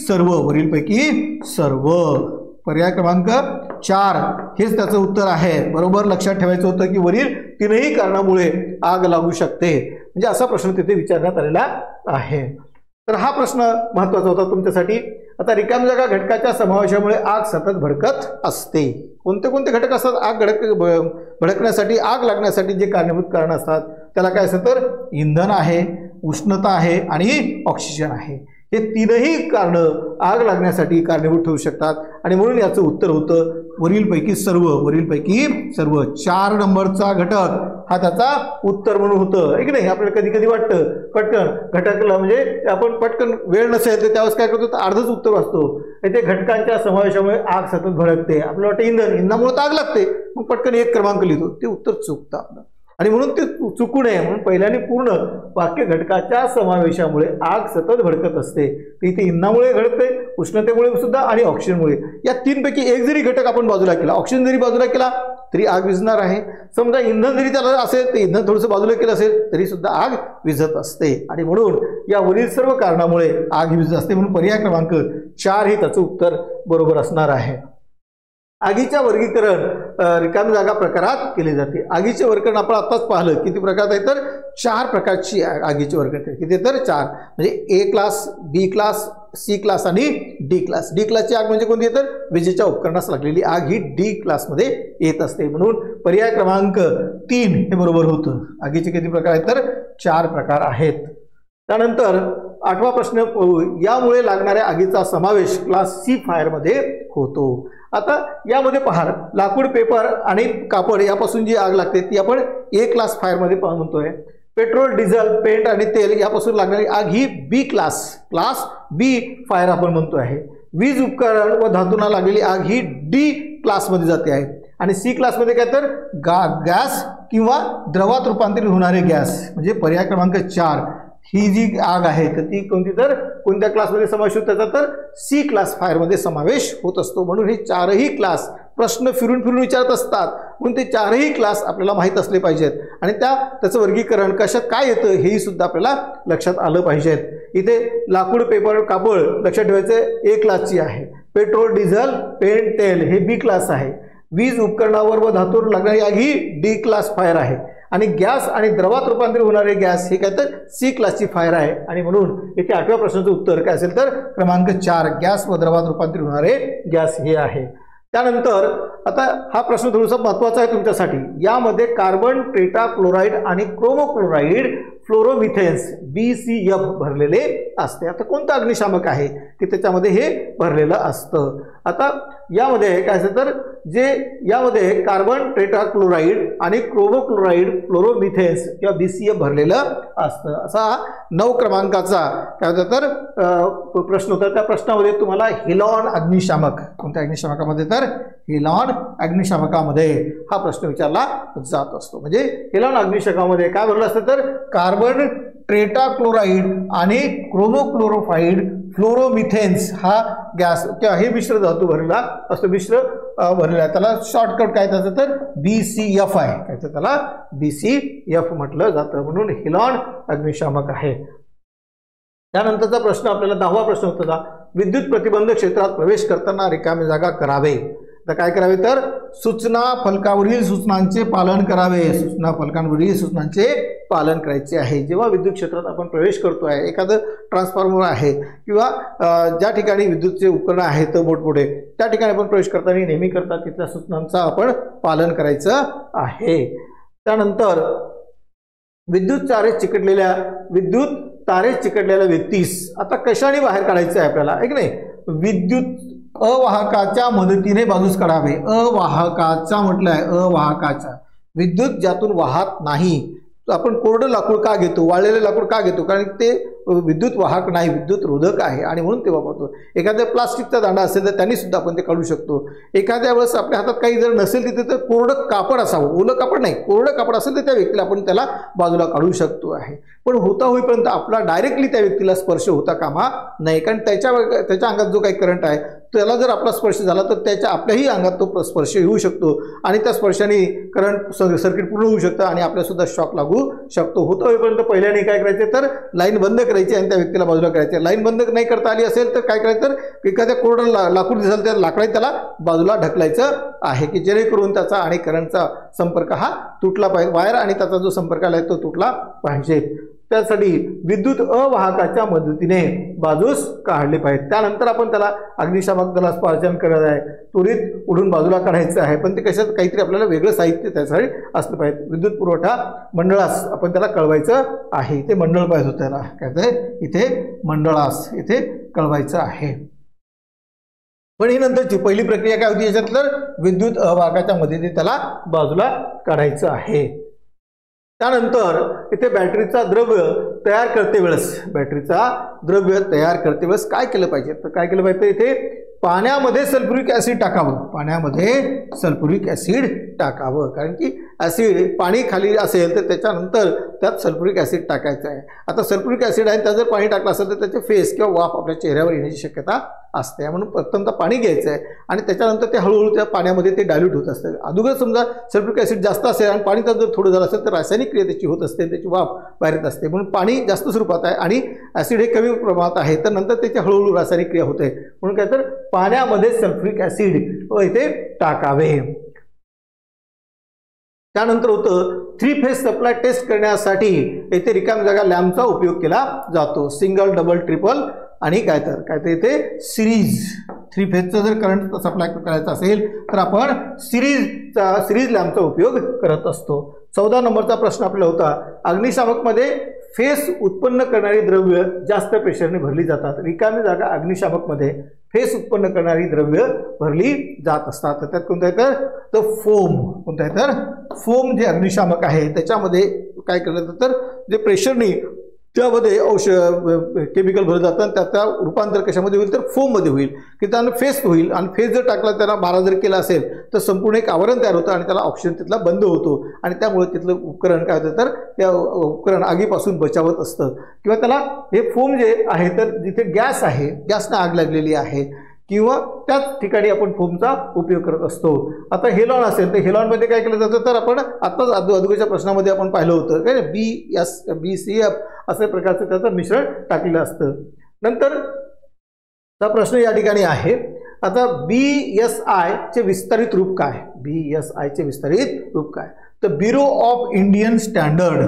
सर्व. पर्याय क्रमांक 4 हेच त्याचं उत्तर आहे. बरोबर लक्षात ठेवायचं होतं की वरील 3ही कारणामुळे आग लागू शकते. म्हणजे असा प्रश्न तिथे विचारण्यात आलेला आहे. तर हा प्रश्न महत्त्वाचा होता तुमच्यासाठी. आता रिकाम जागा घटकाच्या समावेशामुळे आग सतत भडकत असते. कोणते कोणते घटक असतात आग भडकण्यासाठी आग लागण्यासाठी जे कारणीभूत कारण असतात त्याला काय असतं तर इंधन आहे, उष्णता आहे आणि ऑक्सिजन आहे. हे 3ही कारणं आग लागण्यासाठी कारणीभूत ठरू शकतात आणि म्हणून याचं उत्तर होतं वरीलपैकी सर्व. 4 नंबरचा घटक हा त्याचा उत्तर म्हणून होतं आहे की नाही. आपल्याला कधी कधी वाटतं पटकन घटकला म्हणजे आपण पटकन वेळ नसेल तर त्यावेळेस काय करतो तर अर्धच उत्तर वाचतो. ते घटकांच्या समावेशामुळे आग सतत भडकते. आपल्याला वाटतं इंधनामुळे आग लागते मग पटकन 1 क्रमांक लिहितो. ते उत्तर चुकतं आपलं आणि म्हणून ते चुकू नये म्हणून पहिल्याने पूर्ण वाक्य घटकाच्या समावेशामुळे आग सतत भडकत असते. इथे इंधनामुळे घडते, उष्णतेमुळे सुद्धा आणि ऑक्सिजनमुळे. या 3 पैकी एक जरी घटक आपण बाजूला केला ऑक्सिजन जरी बाजूला केला तरी आग विझणार आहे. समजा इंधन जरी त्याला असेल तर इंधन थोडंसं बाजूला केलं असेल तरी सुद्धा आग विझत असते. आणि म्हणून या वरील सर्व कारणामुळे आग विझत असते. म्हणून पर्याय क्रमांक 4 हे त्याचं उत्तर बरोबर असणार आहे. आगीच्या वर्गीकरण रिकामी जागा प्रकारात केले जाते. आगीचे वर्गीकरण आपण आताच पाहिलं किती प्रकारात आहे तर 4 प्रकारची आगीचे वर्गीकरण. किती तर 4 म्हणजे A class, B class, C class आणि D क्लास. D क्लासची आग म्हणजे कोणती तर विजेच्या उपकरणास लागलेली आग ही D क्लासमध्ये येत असते. म्हणून पर्याय क्रमांक 3 हे बरोबर होतं. आगीचे किती प्रकार आहेत तर 4 प्रकार आहेत. त्यानंतर 8वा प्रश्न यामुळे लागणाऱ्या आगीचा समावेश क्लास C फायरमध्ये होतो. आता यामध्ये पहा लाकूड, पेपर आणि कापड यापासून जी आग लागते ती आपण A क्लास फायरमध्ये म्हणतोय. पेट्रोल, डिझेल, पेंट आणि तेल यापासून लागणारी आग ही B क्लास B फायर आपण म्हणतो आहे. वीज उपकरण व धातूंना लागलेली आग ही D क्लासमध्ये जाते आहे. आणि C क्लासमध्ये काय तर गॅस किंवा द्रवात रूपांतरित होणारे गॅस म्हणजे पर्याय क्रमांक 4 ही जी आग आहे तर ती कोणती, तर कोणत्या क्लासमध्ये समावेश होत त्याचा, तर सी क्लास फायरमध्ये समावेश होत असतो. म्हणून हे चारही क्लास प्रश्न फिरून फिरून विचारत असतात, म्हणून ते चारही क्लास आपल्याला माहीत असले पाहिजेत आणि त्याचं वर्गीकरण कशात काय येतं हेही सुद्धा आपल्याला लक्षात आलं पाहिजेत. इथे लाकूड, पेपर, कापड लक्षात ठेवायचं ए क्लासची आहे. पेट्रोल, डिझेल, पेन, तेल हे बी क्लास आहे. वीज उपकरणावर व धातूवर लागणारी आग ही डी क्लास फायर आहे आणि गॅस आणि द्रवात रूपांतरित होणारे गॅस हे काय तर सी क्लासची फायर आहे. आणि म्हणून इथे 8व्या प्रश्नाचं उत्तर काय असेल तर क्रमांक 4 गॅस व द्रवात रूपांतरित होणारे गॅस हे आहे. त्यानंतर आता हा प्रश्न थोडासा महत्त्वाचा आहे तुमच्यासाठी. यामध्ये कार्बन टेट्राक्लोराइड आणि क्रोमोक्लोराइड फ्लोरोमिथेन्स BCF भरलेले असते. आता कोणता अग्निशामक आहे की त्याच्यामध्ये हे भरलेलं असतं. आता यामध्ये काय असेल तर जे यामध्ये कार्बन टेट्राक्लोराइड आणि क्रोमोक्लोराइड फ्लोरोमिथेन्स किंवा BCF भरलेलं असतं. असा 9 क्रमांकाचा काय होता तर प्रश्न होता. त्या प्रश्नामध्ये तुम्हाला हेलॉन अग्निशामक, कोणत्या अग्निशामकामध्ये तर हेलॉन अग्निशामकामध्ये हा प्रश्न विचारला जात असतो. म्हणजे हेलॉन अग्निशामकामध्ये काय भरलं असतं तर कार्बन टेट्राक्लोराइड आणि क्रोमोक्लोरोफाइड फ्लोरोमिथेन्स हा गॅस किंवा हे मिश्र धातू भरलेला असतो. मिश्र भरलेला आहे त्याला शॉर्टकट काय त्याचं तर BCF आहे. काय तर त्याला BCF म्हटलं जातं. म्हणून हेलॉन अग्निशामक आहे. त्यानंतरचा प्रश्न आपल्याला 10वा प्रश्न होता. विद्युत प्रतिबंध क्षेत्रात प्रवेश करताना रिकामी जागा करावे. तर काय करावे तर सूचना फलकावरील सूचनांचे पालन करावे. सूचना फलकांवरील सूचनांचे पालन करायचे आहे. जेव्हा विद्युत क्षेत्रात आपण प्रवेश करतो आहे, एखादं ट्रान्सफॉर्मर आहे किंवा ज्या ठिकाणी विद्युतचे उपकरणं आहेत मोठमोठे त्या ठिकाणी आपण प्रवेश करताना नेहमी करता तिथल्या सूचनांचं आपण पालन करायचं आहे. त्यानंतर विद्युत तारे चिकटलेल्या व्यक्तीस आता कशाने बाहेर काढायचं आहे आपल्याला, आहे की नाही. विद्युत अवाहकाच्या मदतीने बाजूस काढावे. अवाहकाचा म्हटलं आहे, अवाहकाचा विद्युत ज्यातून वाहत नाही. आपण कोरडं लाकूड का घेतो, वाळलेलं लाकूड का घेतो, कारण ते विद्युत वाहक नाही, विद्युत रोधक आहे आणि म्हणून ते वापरतो. एखाद्या प्लास्टिकचा दांडा असेल तर त्यांनी सुद्धा आपण ते काढू शकतो. एखाद्या वेळेस आपल्या हातात काही जर नसेल तिथे तर कोरडं कापड असावं, ओलं कापड नाही, कोरडं कापड असेल तर त्या व्यक्तीला आपण त्याला बाजूला काढू शकतो आहे. पण होता होईपर्यंत आपला डायरेक्टली त्या व्यक्तीला स्पर्श होता कामा नाही, कारण त्याच्या अंगात जो काही करंट आहे त्याला जर आपला स्पर्श झाला तर आपल्याही अंगात तो स्पर्श येऊ शकतो आणि त्या स्पर्शाने करंट सर्किट पूर्ण होऊ शकतं आणि आपल्यासुद्धा शॉक लागू शकतो. होता होईपर्यंत पहिल्याने काय करायचे तर लाईन बंद करायची आणि त्या व्यक्तीला बाजूला करायचे. लाईन बंद नाही करता आली असेल तर काय करायचं तर एखाद्या कोरडं लाकूड दिसेल त्या लाकडाने त्याला बाजूला ढकलायचं आहे की जेणेकरून त्याचा आणि करंटचा संपर्क हा तुटला पाहिजे. वायर आणि त्याचा जो संपर्क आहे तो तुटला पाहिजे. त्यासाठी विद्युत अवाहकाच्या मदतीने बाजूस काढले पाहिजे. त्यानंतर आपण त्याला अग्निशामक दलास स्पर्शन करत आहे, त्वरित उडून बाजूला काढायचं आहे. पण ते कशात काहीतरी आपल्याला वेगळं साहित्य त्यासाठी असलं पाहिजे. विद्युत पुरवठा मंडळास आपण त्याला कळवायचं आहे. इथे मंडळ पाहिजे होतं त्याला, काय ते इथे मंडळास इथे कळवायचं आहे. पण ही नंतरची पहिली प्रक्रिया काय होती याच्यात तर विद्युत अवाहकाच्या मदतीने त्याला बाजूला काढायचं आहे. त्यानंतर इथे बॅटरीचा द्रव्य तयार करते वेळेस काय केलं पाहिजे तर काय केलं पाहिजे इथे पाण्यामध्ये सल्फ्युरिक ॲसिड टाकावं. पाण्यामध्ये सल्फ्युरिक ॲसिड टाकावं, कारण की ॲसिड पाणी खाली असेल तर त्याच्यानंतर त्यात सल्फ्युरिक ॲसिड टाकायचं आहे. आता सल्फ्युरिक ॲसिड आहे त्यात जर पाणी टाकलं असेल तर त्याचे फेस किंवा वाफ आपल्या चेहऱ्यावर येण्याची शक्यता असते. म्हणून प्रथमतः पाणी घ्यायचं आहे आणि त्याच्यानंतर ते हळूहळू त्या पाण्यामध्ये ते डायल्यूट होत असते. अगोदर समजा सल्फ्युरिक ॲसिड जास्त असेल आणि पाणी त्यात जर थोडं झालं असेल तर रासायनिक क्रिया त्याची होत असते, त्याची वाफ बाहेर येत असते. म्हणून पाणी जास्त स्वरूपात आहे आणि ॲसिड हे कमी प्रमाणात आहे तर नंतर त्याची हळूहळू रासायनिक क्रिया होते. म्हणून काय तर पाण्यामध्ये सल्फ्युरिक ॲसिड इथे टाकावे. त्यानंतर होतं 3 फेज सप्लाय टेस्ट करण्यासाठी येथे रिकामी जागा लॅम्पचा उपयोग केला जातो. सिंगल, डबल, ट्रिपल आणि काय तर इथे सिरीज 3 फेजचा जर करंट सप्लाय करायचा असेल तर आपण सिरीज लॅम्पचा उपयोग करत असतो. 14 नंबरचा प्रश्न आपला होता. अग्निशामकमध्ये फेस उत्पन्न करणारी द्रव्य जास्त प्रेशरने भरली जातात. रिकामी जागा अग्निशामकमध्ये फेस उत्पन्न करणारी द्रव्य भरली जात असतात. तर त्यात कोणतं आहे तर फोम. कोणतं आहे तर फोम जे अग्निशामक आहे त्याच्यामध्ये काय केलं तर जे प्रेशरने त्यामध्ये केमिकल भरलं जातं आणि त्याचा रूपांतर कशामध्ये होईल तर फोममध्ये होईल की त्यानं फेस होईल आणि फेस जर टाकला त्याला 12 जर केला असेल तर संपूर्ण एक आवरण तयार होतं आणि त्याला ऑक्सिजन तिथला बंद होतो आणि त्यामुळे तिथलं उपकरण काय होतं तर त्या उपकरण आगीपासून बचावत असतं किंवा त्याला हे फोम जे आहे तर जिथे गॅस आहे गॅसनं आग लागलेली आहे किंवा त्याच ठिकाणी आपण फोमचा उपयोग करत असतो। आता हेलॉन असेल तर हेलॉनमध्ये काय केलं जातं तर आपण आत्ताच अगोदरच्या प्रश्नामध्ये आपण पाहिलं होतं काय BCF अशा प्रकारचं त्याचं मिश्रण टाकलेलं असतं। नंतर हा प्रश्न या ठिकाणी आहे आता BSI चे विस्तारित रूप काय BSI चे विस्तारित रूप काय तर ब्युरो ऑफ इंडियन स्टँडर्ड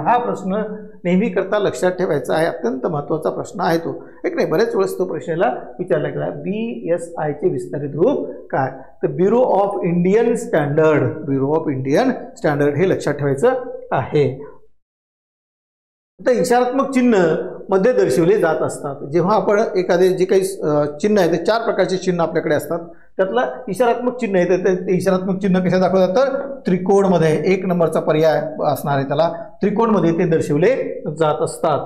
हा प्रश्न नेहमी करता लक्षात ठेवायचा आहे अत्यंत महत्त्वाचा प्रश्न आहे तो एक नाही बरेच वेळेस तो प्रश्नाला विचारला गेला BSI चे विस्तारित रूप काय तर ब्युरो ऑफ इंडियन स्टँडर्ड हे लक्षात ठेवायचं आहे। आता इशारात्मक चिन्ह मध्ये दर्शवले जात असतात जेव्हा आपण एखादे जे काही चिन्ह आहे ते 4 प्रकारचे चिन्ह आपल्याकडे असतात त्यातला इशारात्मक चिन्ह आहे तर ते इशारात्मक चिन्ह कशा दाखवतात तर त्रिकोणमध्ये 1 नंबरचा पर्याय असणार आहे त्याला त्रिकोणमध्ये ते दर्शवले जात असतात।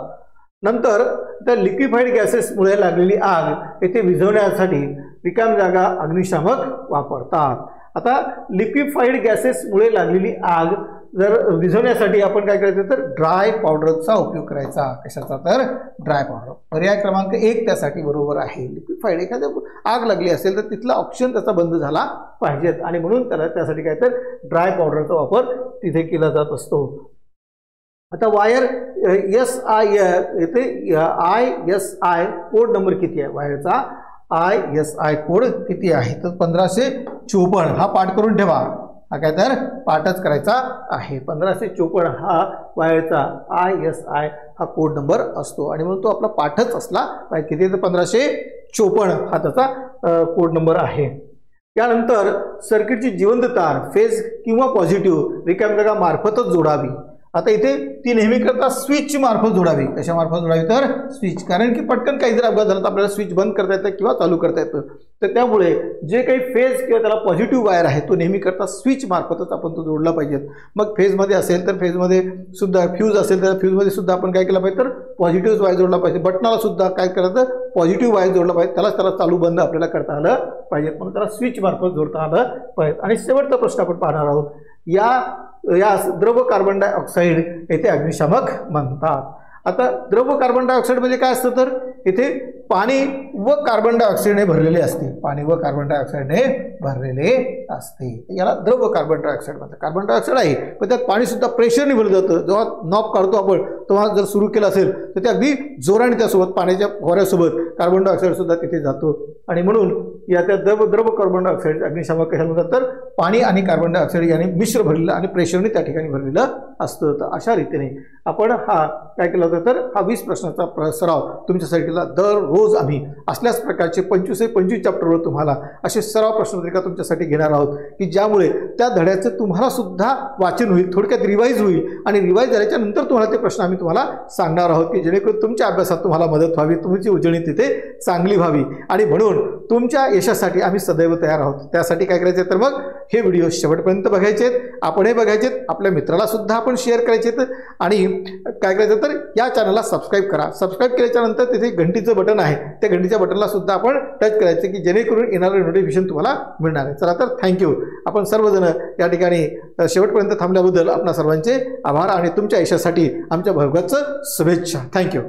नंतर त्या लिक्विफाईड गॅसेसमुळे लागलेली आग येथे विझवण्यासाठी रिकाम जागा अग्निशामक वापरतात। आता लिक्विफाईड गॅसेसमुळे लागलेली आग जर विझवण्यासाठी आपण काय करायचं तर ड्राय पावडरचा उपयोग करायचा कशाचा तर ड्राय पावडर पर्याय क्रमांक 1 त्यासाठी बरोबर आहे। लिक्विफाईड एखाद्या आग लागली असेल तर तिथला ऑक्सिजन त्याचा बंद झाला पाहिजेत आणि म्हणून त्यासाठी काय तर ड्राय पावडरचा वापर तिथे केला जात असतो। आता वायर SI येथे ISI कोड नंबर किती आहे वायरचा ISI कोड किती आहे तर 1554 हा पाठ करून ठेवा हा काय तर पाठच करायचा आहे 1554 हा वायरचा ISI हा कोड नंबर असतो आणि म्हणून तो आपला पाठच असला पाहिजे किती तर 1554 हा त्याचा कोड नंबर आहे। त्यानंतर सर्किटची जिवंत तार फेज किंवा पॉझिटिव्ह रिकाम जागा मार्फतच जोडावी। आता इथे ती नेहमी करता स्विच मार्फत जोडावी कशा मार्फत जोडावी तर स्विच कारण की पटकन काही जर अपघात झाला तर आपल्याला स्विच बंद करता येतं किंवा चालू करता येतं तर त्यामुळे जे काही फेज किंवा त्याला पॉझिटिव्ह वायर आहे तो नेहमी करता स्विच मार्फतच आपण तो जोडला पाहिजे। मग फेजमध्ये असेल तर फेजमध्ये सुद्धा फ्यूज असेल तर फ्यूजमध्ये सुद्धा आपण काय केलं पाहिजे तर पॉझिटिव्ह वायर जोडला पाहिजे बटनाला सुद्धा काय करायचं पॉझिटिव्ह वायर जोडला पाहिजे त्याला चालू बंद आपल्याला करता आलं पाहिजे म्हणून त्याला स्विच मार्फत जोडता आलं पाहिजे। आणि शेवटचा प्रश्न आपण पाहणार आहोत या द्रव कार्बन डायऑक्साईड येथे अग्निशामक म्हणतात। आता द्रव कार्बन डायऑक्साईड म्हणजे काय असतं तर इथे पाणी व कार्बन डायऑक्साईडने भरलेले असते पाणी व कार्बन डायऑक्साईडने भरलेले असते याला द्रव कार्बन डायऑक्साईड म्हणतात। कार्बन डायऑक्साईड आहे पण त्यात पाणी सुद्धा प्रेशरने भरलं जातं जेव्हा नॉब काढतो आपण तेव्हा जर सुरू केलं असेल तर ते अगदी जोराने त्यासोबत पाण्याच्या फवाऱ्यासोबत कार्बन डायऑक्साईड सुद्धा तिथे जातो आणि म्हणून या त्या द्रव कार्बन डायऑक्साईड अग्निशामक कशाला म्हणतात तर पाणी आणि कार्बन डायऑक्साईड याने मिश्र भरलेलं आणि प्रेशरने त्या ठिकाणी भरलेलं असतं। तर अशा रीतीने आपण हा काय केला होता तर हा 20 प्रश्नाचा सराव तुमच्यासाठी केला दररोज आम्ही असल्याच प्रकारचे 25 ते 25 चॅप्टरवर तुम्हाला असे सराव प्रश्नपत्रिका तुमच्यासाठी घेणार आहोत की ज्यामुळे त्या धड्याचं तुम्हाला सुद्धा वाचन होईल थोडक्यात रिवाईज होईल आणि रिवाईज झाल्याच्या नंतर तुम्हाला ते प्रश्न आम्ही तुम्हाला सांगणार आहोत की जेणेकरून तुमच्या अभ्यासात तुम्हाला मदत व्हावी तुमची उजळणी तिथे चांगली व्हावी आणि म्हणून तुमच्या यशासाठी आम्ही सदैव तयार आहोत। त्यासाठी काय करायचे तर मग हे व्हिडिओ शेवटपर्यंत बघायचे आपणही बघायचे आपल्या मित्राला सुद्धा आपण शेअर करायचे आणि काय करायचं तर या चॅनलला सबस्क्राईब करा। सबस्क्राईब केल्याच्या नंतर तिथे घंटीचं बटन आहे त्या घंटीच्या बटनला सुद्धा आपण टच करायचं की जेणेकरून येणारे नोटिफिकेशन तुम्हाला मिळणार आहे। चला तर थँक्यू आपण सर्वजण या ठिकाणी शेवटपर्यंत थांबल्याबद्दल आपणा सर्वांचे आभार आणि तुमच्या यशासाठी आमच्या भरगच्च शुभेच्छा। थँक्यू।